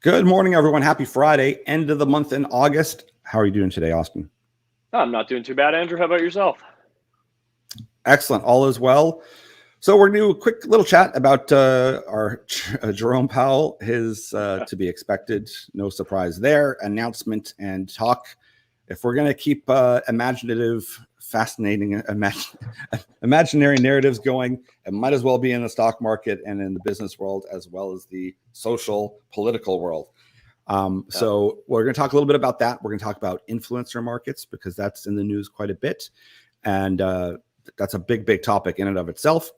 Good morning, everyone. Happy Friday, end of the month in August. How are you doing today, Austin? I'm not doing too bad, Andrew. How about yourself? Excellent. All is well. So we're going to do a quick little chat about our Jerome Powell, his to be expected, no surprise there, announcement and talk. If we're going to keep imaginative, fascinating, imaginary narratives going, it might as well be in the stock market and in the business world as well as the social, political world. So we're going to talk a little bit about that. We're going to talk about influencer markets because that's in the news quite a bit. And that's a big, big topic in and of itself.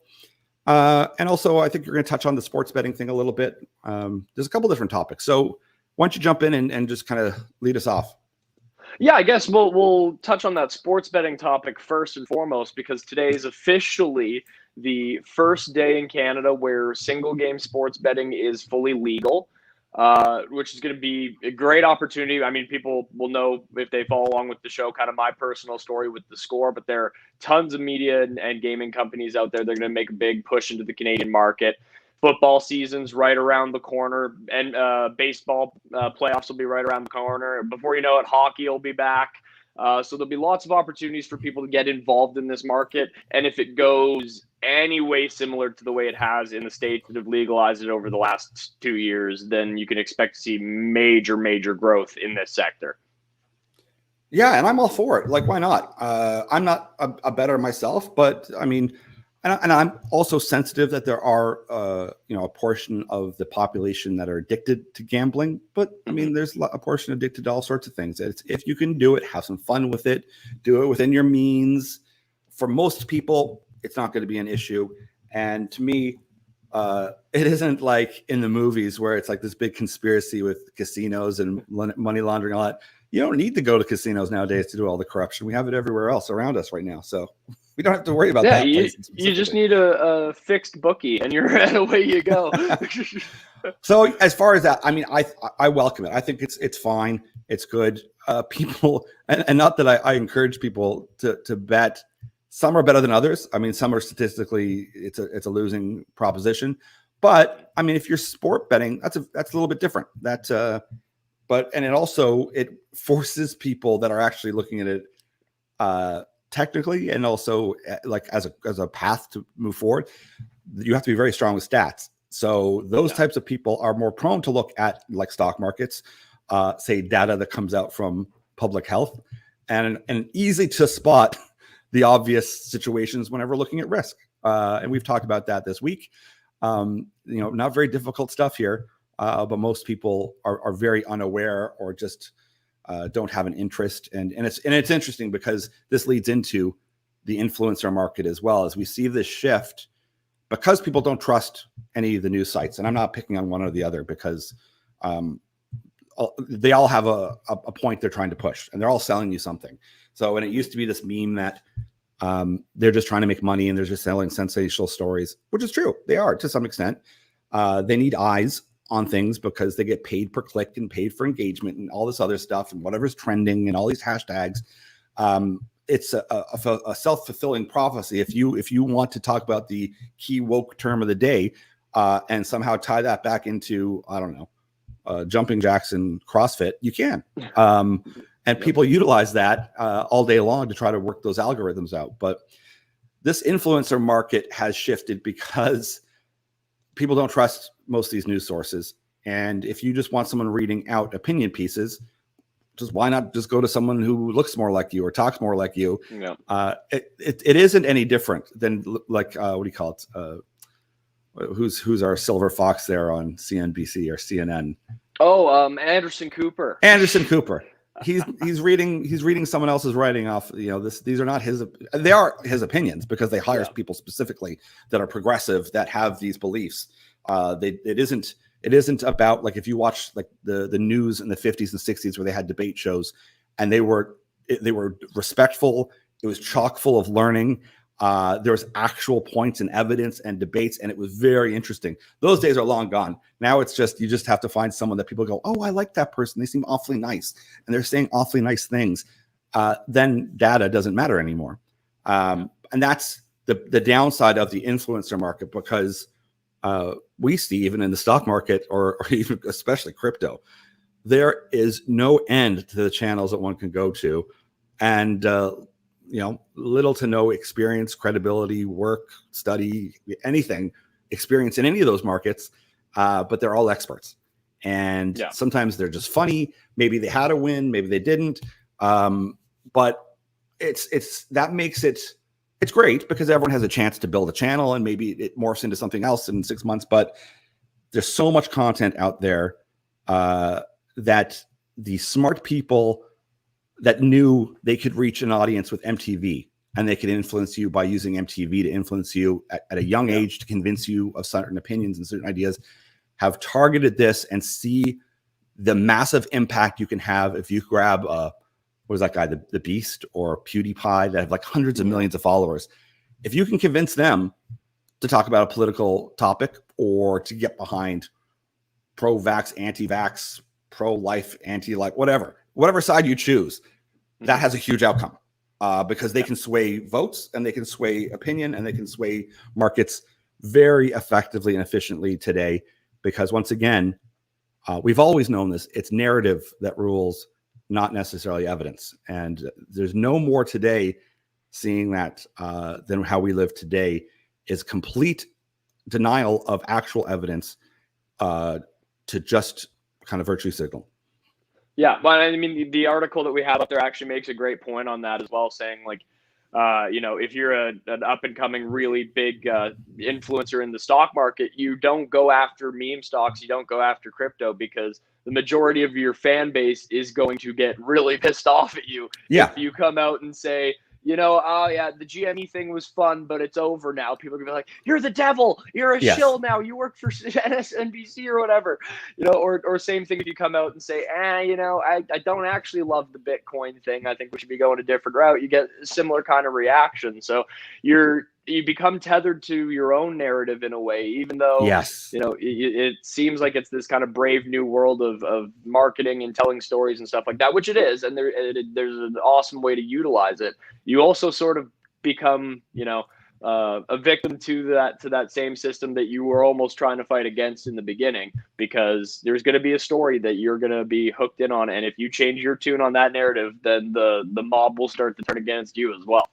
And also, I think you're going to touch on the sports betting thing a little bit. There's a couple different topics. So why don't you jump in and just kind of lead us off? Yeah, I guess we'll touch on that sports betting topic first and foremost because today is officially the first day in Canada where single game sports betting is fully legal, which is going to be a great opportunity. I mean, people will know if they follow along with the show, kind of my personal story with the score, but there are tons of media and gaming companies out there. They're going to make a big push into the Canadian market. Football season's right around the corner, and baseball playoffs will be right around the corner. Before you know it, hockey will be back. So there'll be lots of opportunities for people to get involved in this market. And if it goes any way similar to the way it has in the states that have legalized it over the last 2 years, then you can expect to see major, major growth in this sector. Yeah, and I'm all for it. Like, why not? I'm not a bettor myself, but I mean, and I'm also sensitive that there are, a portion of the population that are addicted to gambling. But I mean, there's a portion addicted to all sorts of things. If you can do it, have some fun with it, do it within your means. For most people, it's not going to be an issue. And to me, it isn't like in the movies where it's like this big conspiracy with casinos and money laundering, all that. You don't need to go to casinos nowadays to do all the corruption. We have it everywhere else around us right now. So we don't have to worry about that. You just need a fixed bookie and you're away you go. So as far as that, I mean, I welcome it. I think it's fine. It's good. People, and not that I encourage people to bet. Some are better than others. I mean, some are statistically, it's a losing proposition. But I mean, if you're sport betting, that's a little bit different. And it forces people that are actually looking at it technically and also like as a path to move forward. You have to be very strong with stats. So those types of people are more prone to look at like stock markets, say data that comes out from public health, and easy to spot the obvious situations whenever looking at risk. And we've talked about that this week. Not very difficult stuff here. But most people are very unaware or just don't have an interest. And it's interesting because this leads into the influencer market as well, as we see this shift because people don't trust any of the news sites. And I'm not picking on one or the other because they all have a point they're trying to push and they're all selling you something. So, and it used to be this meme that they're just trying to make money and they're just selling sensational stories, which is true. They are to some extent. They need eyes on things because they get paid per click and paid for engagement and all this other stuff and whatever's trending and all these hashtags. It's a self-fulfilling prophecy. If you want to talk about the key woke term of the day and somehow tie that back into, I don't know, jumping jacks and CrossFit, you can. And people utilize that all day long to try to work those algorithms out. But this influencer market has shifted because people don't trust most of these news sources. And if you just want someone reading out opinion pieces, just why not just go to someone who looks more like you or talks more like you? Yeah. It isn't any different than like, what do you call it? Who's our silver fox there on CNBC or CNN? Oh, Anderson Cooper. Anderson Cooper. He's reading someone else's writing off. These are not his. They are his opinions because they hire people specifically that are progressive that have these beliefs. It isn't about like if you watch like the news in the 50s and 60s where they had debate shows and they were respectful. It was chock full of learning. There was actual points and evidence and debates, and it was very interesting. Those days are long gone. Now it's just you just have to find someone that people go, oh, I like that person. They seem awfully nice, and they're saying awfully nice things. Then data doesn't matter anymore, and that's the downside of the influencer market because we see even in the stock market or even especially crypto, there is no end to the channels that one can go to. And, little to no experience, credibility, work, study, anything, experience in any of those markets, but they're all experts. And sometimes they're just funny. Maybe they had a win, maybe they didn't. But that makes it's great because everyone has a chance to build a channel and maybe it morphs into something else in 6 months. But there's so much content out there that the smart people that knew they could reach an audience with MTV and they could influence you by using MTV to influence you at a young age to convince you of certain opinions and certain ideas have targeted this and see the massive impact you can have if you grab what was that guy, the Beast or PewDiePie that have like hundreds of millions of followers. If you can convince them to talk about a political topic or to get behind pro-vax, anti-vax, pro-life, anti-life, whatever side you choose, that has a huge outcome because they can sway votes and they can sway opinion and they can sway markets very effectively and efficiently today. Because once again, we've always known this, it's narrative that rules, not necessarily evidence. And there's no more today seeing that than how we live today is complete denial of actual evidence to just kind of virtue signal. Yeah, but I mean, the article that we have up there actually makes a great point on that as well, saying like, if you're an up and coming, really big influencer in the stock market, you don't go after meme stocks, you don't go after crypto because the majority of your fan base is going to get really pissed off at you. Yeah. If you come out and say, the GME thing was fun, but it's over now. People are gonna be like, "You're the devil. You're a shill now. You work for NBC or whatever." Or same thing if you come out and say, I don't actually love the Bitcoin thing. I think we should be going a different route. You get a similar kind of reaction. So you become tethered to your own narrative in a way, even though it seems like it's this kind of brave new world of marketing and telling stories and stuff like that, which it is, and there's an awesome way to utilize it. You also sort of become, a victim to that same system that you were almost trying to fight against in the beginning, because there's going to be a story that you're going to be hooked in on, and if you change your tune on that narrative, then the mob will start to turn against you as well.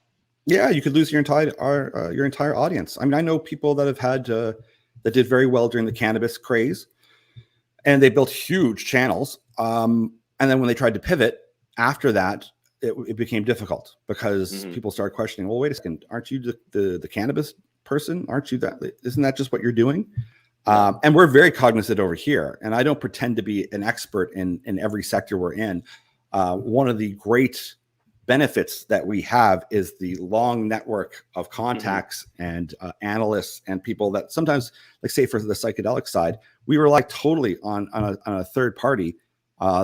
Yeah, you could lose your entire audience. I mean, I know people that have had that did very well during the cannabis craze, and they built huge channels. And then when they tried to pivot after that, it became difficult because people started questioning. Well, wait a second, aren't you the cannabis person? Aren't you that? Isn't that just what you're doing? And we're very cognizant over here. And I don't pretend to be an expert in every sector we're in. One of the great benefits that we have is the long network of contacts and analysts and people that sometimes, like say for the psychedelic side, we rely totally on a third party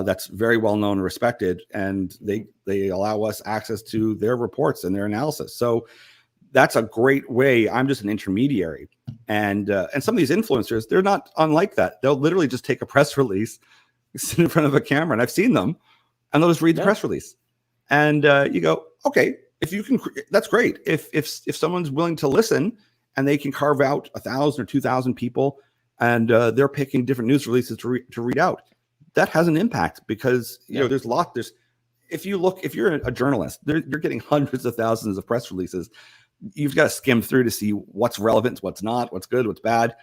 that's very well known and respected, and they allow us access to their reports and their analysis. So that's a great way. I'm just an intermediary, and some of these influencers, they're not unlike that. They'll literally just take a press release, sit in front of a camera, and I've seen them, and they'll just read the press release. And you go, okay, if you can, that's great. If someone's willing to listen and they can carve out 1,000 or 2,000 people and they're picking different news releases to read out, that has an impact because, if you're a journalist, you're getting hundreds of thousands of press releases. You've got to skim through to see what's relevant, what's not, what's good, what's bad.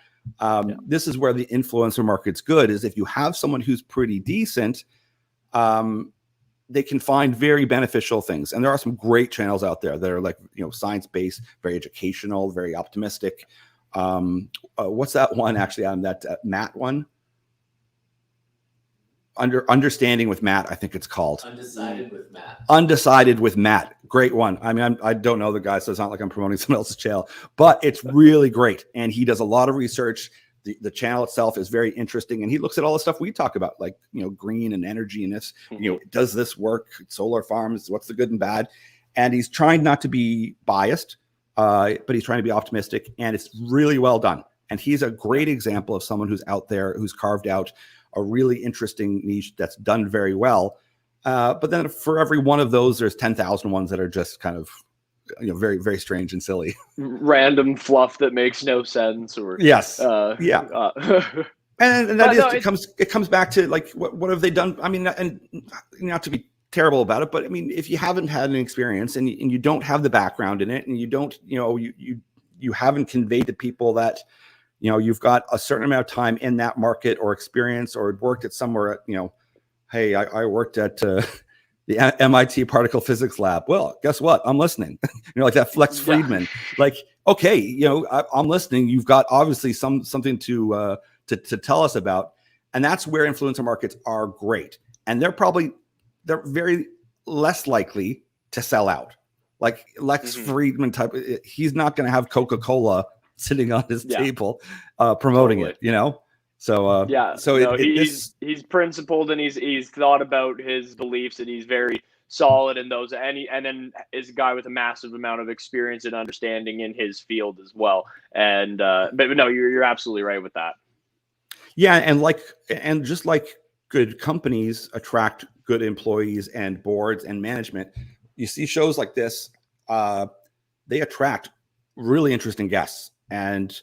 This is where the influencer market's good, is if you have someone who's pretty decent, they can find very beneficial things. And there are some great channels out there that are like, science-based, very educational, very optimistic. What's that one actually on that Matt one? Understanding with Matt, I think it's called. Undecided with Matt. Great one. I mean, I don't know the guy, so it's not like I'm promoting someone else's channel, but it's really great. And he does a lot of research. The channel itself is very interesting, and he looks at all the stuff we talk about, like green and energy, and this, does this work? Solar farms, what's the good and bad? And he's trying not to be biased, but he's trying to be optimistic, and it's really well done. And he's a great example of someone who's out there who's carved out a really interesting niche that's done very well. But then for every one of those, there's 10,000 ones that are just kind of very, very strange and silly. Random fluff that makes no sense, or Yes. Yeah. And that no, it comes back to like, what have they done? I mean, and not to be terrible about it, but I mean, if you haven't had an experience and you don't have the background in it, and you don't, you haven't conveyed to people that, you've got a certain amount of time in that market or experience, or worked at somewhere, hey, I worked at the MIT particle physics lab. Well, guess what? I'm listening. Like that Flex Friedman, like, okay, I'm listening. You've got obviously something to tell us about. And that's where influencer markets are great. And they're very less likely to sell out. Like Lex Friedman type, he's not going to have Coca-Cola sitting on his table promoting it, So he's principled, and he's thought about his beliefs, and he's very solid in those, and then is a guy with a massive amount of experience and understanding in his field as well. And but no, you're absolutely right with that. Yeah, and just like good companies attract good employees and boards and management, you see shows like this, they attract really interesting guests. And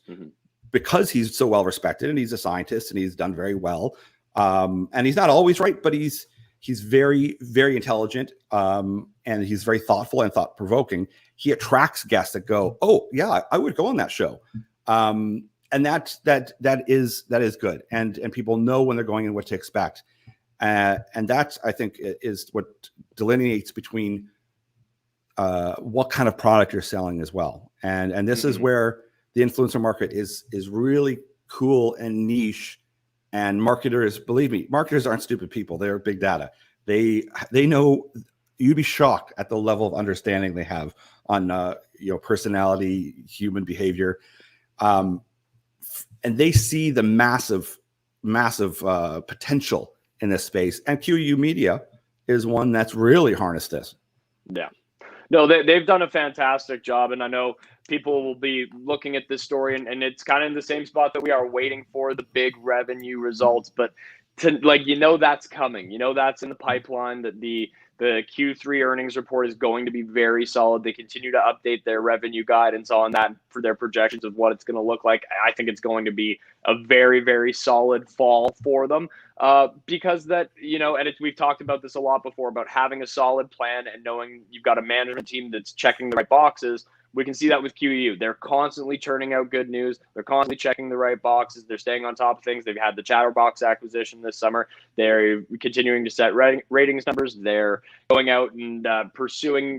because he's so well respected, and he's a scientist, and he's done very well, and he's not always right, but he's very, very intelligent, and he's very thoughtful and thought provoking. He attracts guests that go, oh yeah, I would go on that show. And that is good, and people know when they're going and what to expect, and that, I think, is what delineates between what kind of product you're selling as well. And this is where the influencer market is really cool and niche. And marketers, believe me, marketers aren't stupid people. They're big data. They know. You'd be shocked at the level of understanding they have on personality, human behavior. And they see the massive potential in this space. And QU Media is one that's really harnessed this. Yeah. No, they've done a fantastic job. And I know people will be looking at this story, and it's kind of in the same spot that we are, waiting for the big revenue results. But that's coming. That's in the pipeline, that the Q3 earnings report is going to be very solid. They continue to update their revenue guidance on that for their projections of what it's going to look like. I think it's going to be a very, very solid fall for them, because that, and we've talked about this a lot before, about having a solid plan and knowing you've got a management team that's checking the right boxes. We can see that with QEU. They're constantly churning out good news. They're constantly checking the right boxes. They're staying on top of things. They've had the Chatterbox acquisition this summer. They're continuing to set ratings numbers. They're going out and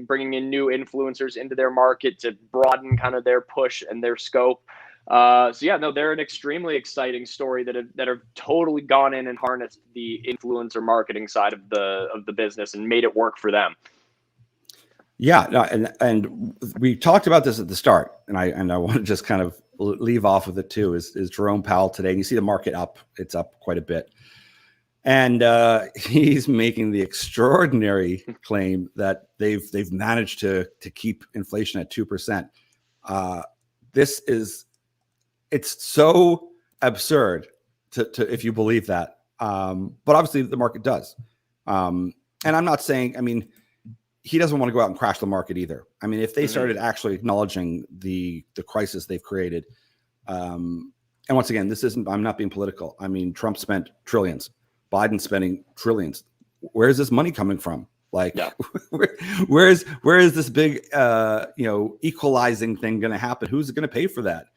bringing in new influencers into their market to broaden kind of their push and their scope. They're an extremely exciting story that have totally gone in and harnessed the influencer marketing side of the business and made it work for them. Yeah, no, and we talked about this at the start, and I want to just kind of leave off with it too. Is Jerome Powell today? And you see the market up; it's up quite a bit, and he's making the extraordinary claim that they've managed to keep inflation at 2%. It's so absurd to if you believe that, but obviously the market does, and I'm not saying, I mean, he doesn't want to go out and crash the market either. I mean, if they started actually acknowledging the crisis they've created, and once again, I'm not being political. I mean, Trump spent trillions, Biden's spending trillions. Where is this money coming from? Like, where is this big, equalizing thing going to happen? Who's going to pay for that?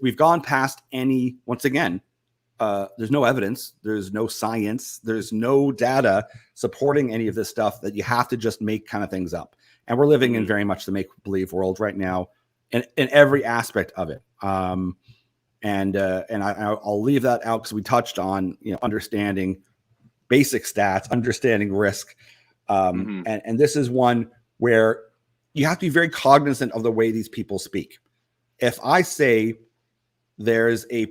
We've gone past any, once again, there's no evidence, there's no science, there's no data supporting any of this stuff, that you have to just make kind of things up. And we're living in very much the make-believe world right now in every aspect of it. I'll leave that out because we touched on, understanding basic stats, understanding risk. And this is one where you have to be very cognizant of the way these people speak. If I say there's a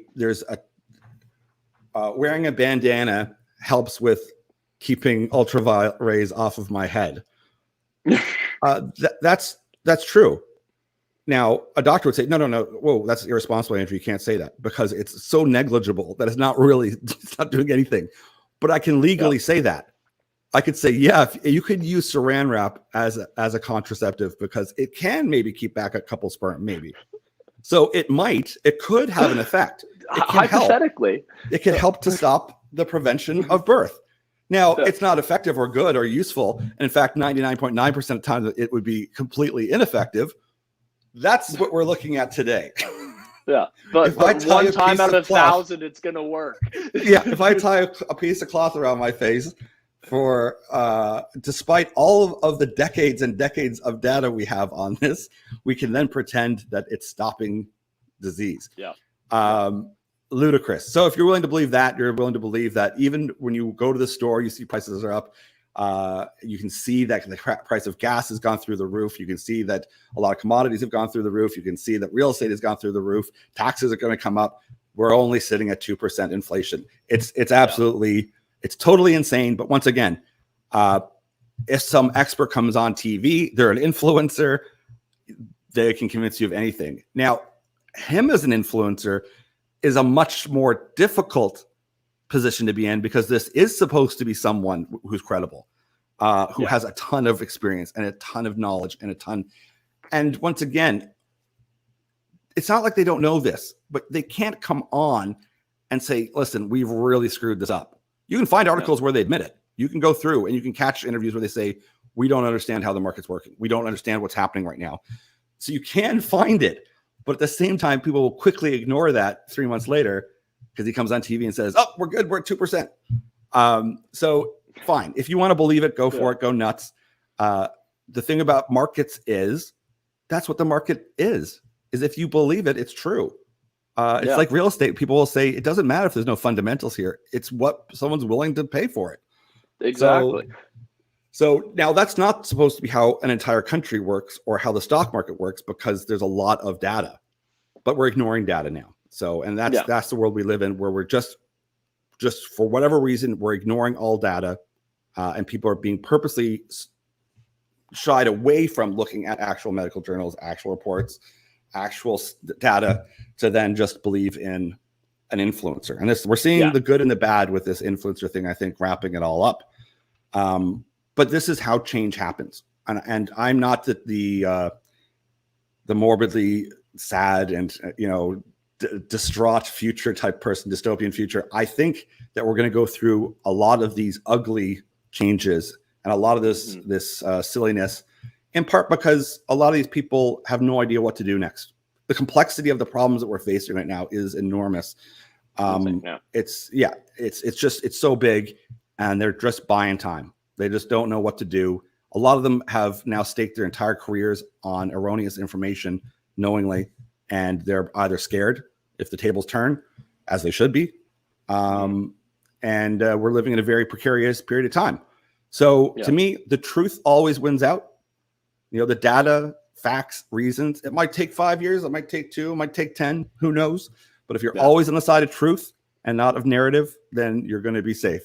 wearing a bandana helps with keeping ultraviolet rays off of my head, that's true. Now, a doctor would say, no, whoa, that's irresponsible, Andrew. You can't say that, because it's so negligible that it's not doing anything. But I can legally say that. I could say, yeah, if you could use saran wrap as a contraceptive because it can maybe keep back a couple sperm, maybe. So it could have an effect. It can help. Hypothetically, It can help to stop the prevention of birth. Now, Yeah. it's not effective or good or useful. And in fact, 99.9% of the time, it would be completely ineffective. That's what we're looking at today. Yeah, but one time out of 1,000, it's going to work. Yeah, if I tie a piece of cloth around my face for, despite all of the decades and decades of data we have on this, we can then pretend that it's stopping disease. Yeah. Ludicrous. So if you're willing to believe that, you're willing to believe that even when you go to the store, you see prices are up. You can see that the price of gas has gone through the roof. You can see that a lot of commodities have gone through the roof. You can see that real estate has gone through the roof. Taxes are going to come up. We're only sitting at 2% inflation. It's absolutely, it's totally insane. But once again, if some expert comes on TV, they're an influencer, they can convince you of anything. Now, him as an influencer is a much more difficult position to be in because this is supposed to be someone who's credible, who has a ton of experience and a ton of knowledge and once again, it's not like they don't know this, but they can't come on and say, listen, we've really screwed this up. You can find articles where they admit it. You can go through and you can catch interviews where they say, we don't understand how the market's working. We don't understand what's happening right now. So you can find it. But at the same time, people will quickly ignore that 3 months later because he comes on TV and says, oh, we're good. We're at 2%. So fine. If you want to believe it, go for it. Go nuts. The thing about markets is that's what the market is if you believe it, it's true. It's like real estate. People will say it doesn't matter if there's no fundamentals here. It's what someone's willing to pay for it. Exactly. So now that's not supposed to be how an entire country works or how the stock market works because there's a lot of data, but we're ignoring data now. So, and that's the world we live in where we're just for whatever reason, we're ignoring all data and people are being purposely shied away from looking at actual medical journals, actual reports, actual data to then just believe in an influencer. And we're seeing the good and the bad with this influencer thing, I think, wrapping it all up. But this is how change happens. And I'm not the morbidly sad and, distraught future type person, dystopian future. I think that we're going to go through a lot of these ugly changes and a lot of this silliness, in part because a lot of these people have no idea what to do next. The complexity of the problems that we're facing right now is enormous. It's so big and they're just buying time. They just don't know what to do. A lot of them have now staked their entire careers on erroneous information knowingly, and they're either scared if the tables turn, as they should be, and we're living in a very precarious period of time. So to me, the truth always wins out. The data, facts, reasons, it might take 5 years, it might take 2, it might take 10, who knows? But if you're always on the side of truth and not of narrative, then you're going to be safe.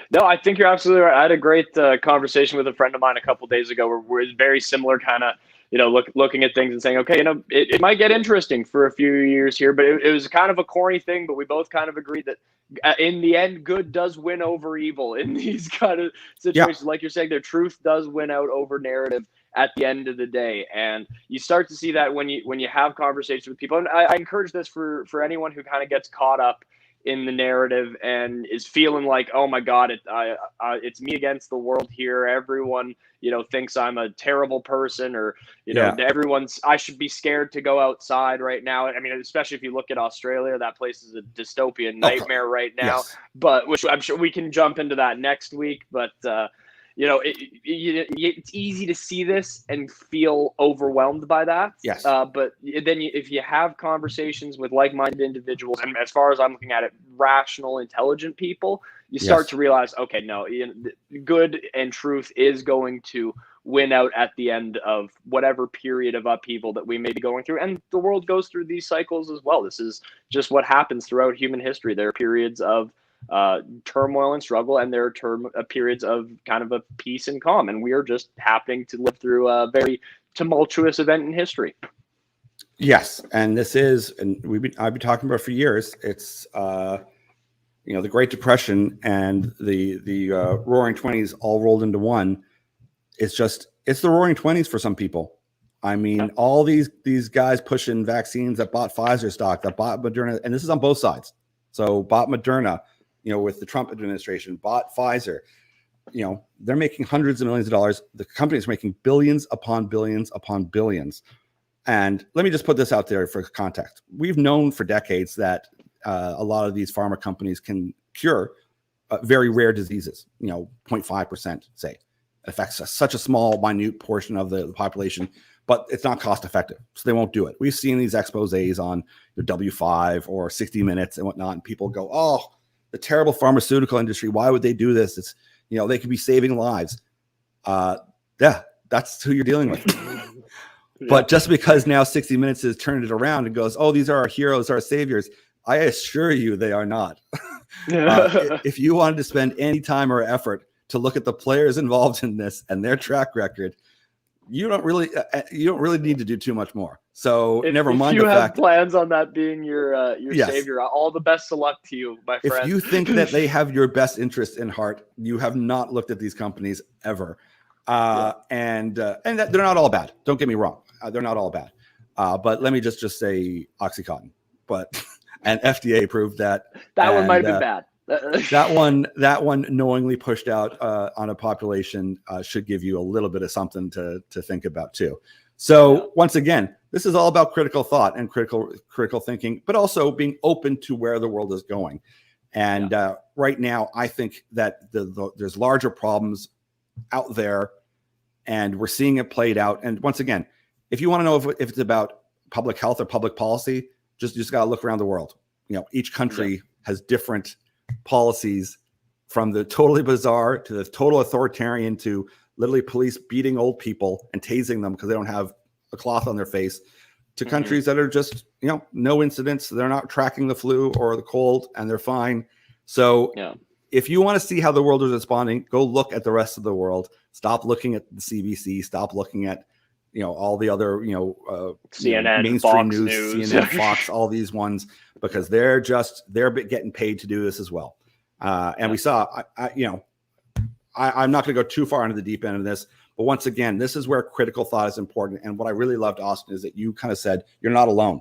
No, I think you're absolutely right. I had a great conversation with a friend of mine a couple of days ago where we're very similar kind of, looking at things and saying, okay, it might get interesting for a few years here, but it was kind of a corny thing, but we both kind of agreed that in the end, good does win over evil in these kind of situations. Like you're saying, the truth does win out over narrative at the end of the day. And you start to see that when you have conversations with people. And I encourage this for anyone who kind of gets caught up in the narrative and is feeling like, oh my God, it's me against the world here. Everyone, thinks I'm a terrible person, or I should be scared to go outside right now. I mean, especially if you look at Australia, that place is a dystopian nightmare right now. Yes. But which I'm sure we can jump into that next week. But it's easy to see this and feel overwhelmed by that. Yes. But then if you have conversations with like-minded individuals, and as far as I'm looking at it, rational, intelligent people, you start to realize, okay, no, good and truth is going to win out at the end of whatever period of upheaval that we may be going through. And the world goes through these cycles as well. This is just what happens throughout human history. There are periods of turmoil and struggle, and there are periods of kind of a peace and calm, and we are just happening to live through a very tumultuous event in history. Yes, and this is, and I've been talking about it for years. It's the Great Depression and the Roaring Twenties all rolled into one. It's the Roaring Twenties for some people. I mean, all these guys pushing vaccines that bought Pfizer stock, that bought Moderna, and this is on both sides. So bought Moderna, with the Trump administration, bought Pfizer. They're making hundreds of millions of dollars. The company's making billions upon billions upon billions. And let me just put this out there for context. We've known for decades that a lot of these pharma companies can cure very rare diseases, 0.5%, say. It affects such a small, minute portion of the population, but it's not cost effective. So they won't do it. We've seen these exposés on the W5 or 60 Minutes and whatnot, and people go, oh, the terrible pharmaceutical industry, why would they do this? It's, they could be saving lives. Yeah, that's who you're dealing with. But just because now 60 Minutes has turned it around and goes, oh, these are our heroes, our saviors, I assure you they are not. If you wanted to spend any time or effort to look at the players involved in this and their track record, you don't really need to do too much more. So never mind the fact. If you have plans on that being your savior, all the best of luck to you, my friend. If you think that they have your best interest in heart, you have not looked at these companies ever. And that they're not all bad. Don't get me wrong. They're not all bad. But let me just say OxyContin. But and FDA proved that. That one might have been bad. that one knowingly pushed out on a population should give you a little bit of something to think about too. So once again, this is all about critical thought and critical thinking, but also being open to where the world is going. And right now, I think that there's larger problems out there, and we're seeing it played out. And once again, if you want to know if it's about public health or public policy, just got to look around the world. Each country has different policies, from the totally bizarre to the total authoritarian to literally police beating old people and tasing them because they don't have a cloth on their face, to countries that are just, no incidents. They're not tracking the flu or the cold and they're fine. So if you want to see how the world is responding, go look at the rest of the world. Stop looking at the CBC. Stop looking at, all the other, CNN, mainstream Fox news, CNN, Fox, all these ones, because they're getting paid to do this as well. And we saw, I'm not going to go too far into the deep end of this, but once again, this is where critical thought is important. And what I really loved, Austin, is that you kind of said, you're not alone.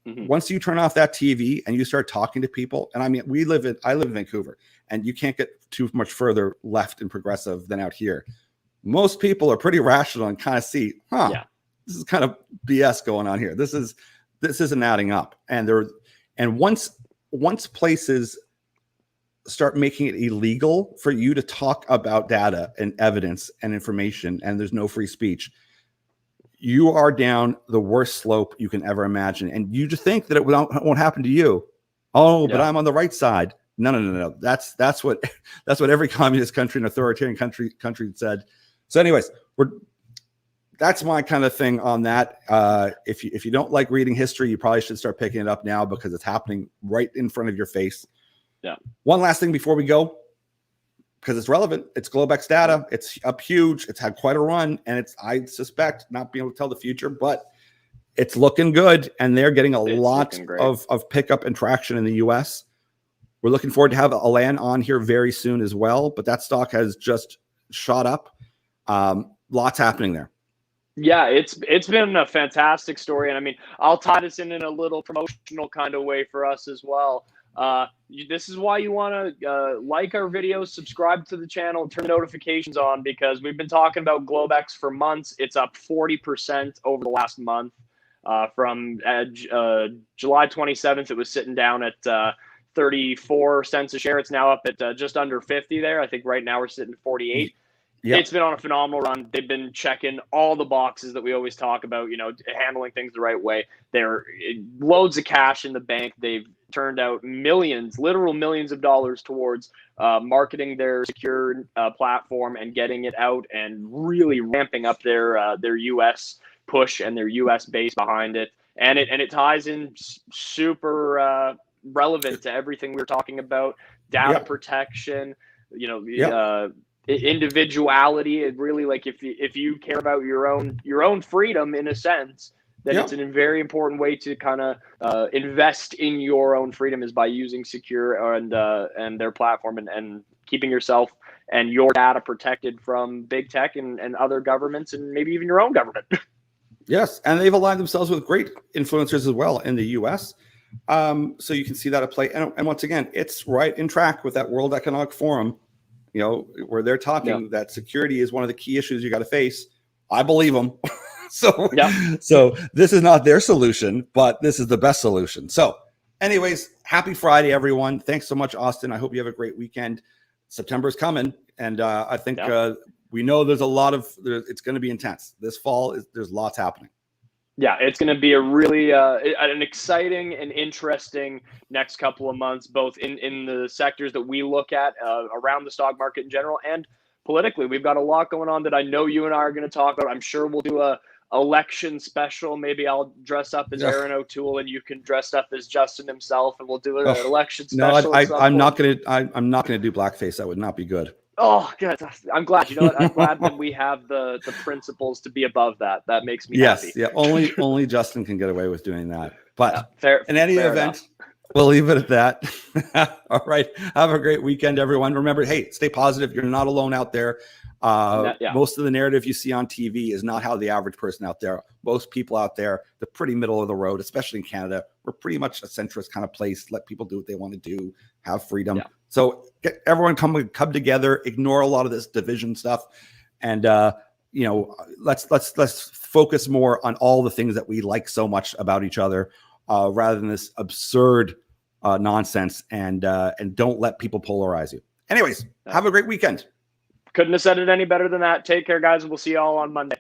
Once you turn off that TV and you start talking to people, and I mean, I live in Vancouver, and you can't get too much further left and progressive than out here. Most people are pretty rational and kind of see, this is kind of BS going on here. This isn't adding up. And once places start making it illegal for you to talk about data and evidence and information, and there's no free speech, you are down the worst slope you can ever imagine. And you just think that it won't happen to you. Oh, but I'm on the right side. No. That's what every communist country and authoritarian country said. So anyways, that's my kind of thing on that. If you don't like reading history, you probably should start picking it up now, because it's happening right in front of your face. Yeah. One last thing before we go, because it's relevant. It's Globex data. It's up huge. It's had quite a run, and I suspect, not being able to tell the future, but it's looking good, and they're getting a lot of pickup and traction in the U.S. We're looking forward to have Alan on here very soon as well, but that stock has just shot up. Lots happening there. Yeah, it's been a fantastic story, and I mean, I'll tie this in a little promotional kind of way for us as well. This is why you want to like our videos, subscribe to the channel, turn the notifications on, because we've been talking about Globex for months. It's up 40% over the last month. From July 27th, it was sitting down at 34 cents a share. It's now up at just under 50 there. I think right now we're sitting at 48. Yep. It's been on a phenomenal run. They've been checking all the boxes that we always talk about, handling things the right way. They're loads of cash in the bank. They've turned out literal millions of dollars towards marketing their secure platform and getting it out, and really ramping up their U.S. push and their U.S. base behind it. And it ties in super relevant to everything we were talking about: data protection, individuality. It really, like, if you care about your own freedom, in a sense, that Yeah. it's a very important way to kind of invest in your own freedom is by using secure and their platform and keeping yourself and your data protected from big tech and other governments and maybe even your own government. Yes, and they've aligned themselves with great influencers as well in the U.S. So you can see that at play. And once again, it's right in track with that World Economic Forum, where they're talking that security is one of the key issues you got to face. I believe them. So this is not their solution, but this is the best solution. So anyways, happy Friday, everyone. Thanks so much, Austin. I hope you have a great weekend. September's coming, and I think we know there's it's going to be intense. This fall, there's lots happening. Yeah, it's going to be a really an exciting and interesting next couple of months, both in the sectors that we look at around the stock market in general and politically. We've got a lot going on that I know you and I are going to talk about. I'm sure we'll do a election special. Maybe I'll dress up as Aaron O'Toole and you can dress up as Justin himself, and we'll do an election special. No, I'm not going to do blackface. That would not be good. Oh, good. I'm glad. You know what? I'm glad that we have the principles to be above that. That makes me happy. Yeah. Only Justin can get away with doing that. But in any event, enough. We'll leave it at that. All right. Have a great weekend, everyone. Remember, hey, stay positive. You're not alone out there. Most of the narrative you see on TV is not how the average person out there. Most people out there, they're pretty middle of the road, especially in Canada. We're pretty much a centrist kind of place. Let people do what they want to do, have freedom. Yeah. So everyone come together, ignore a lot of this division stuff. And, let's focus more on all the things that we like so much about each other, rather than this absurd nonsense, and don't let people polarize you. Anyways, have a great weekend. Couldn't have said it any better than that. Take care, guys. We'll see you all on Monday.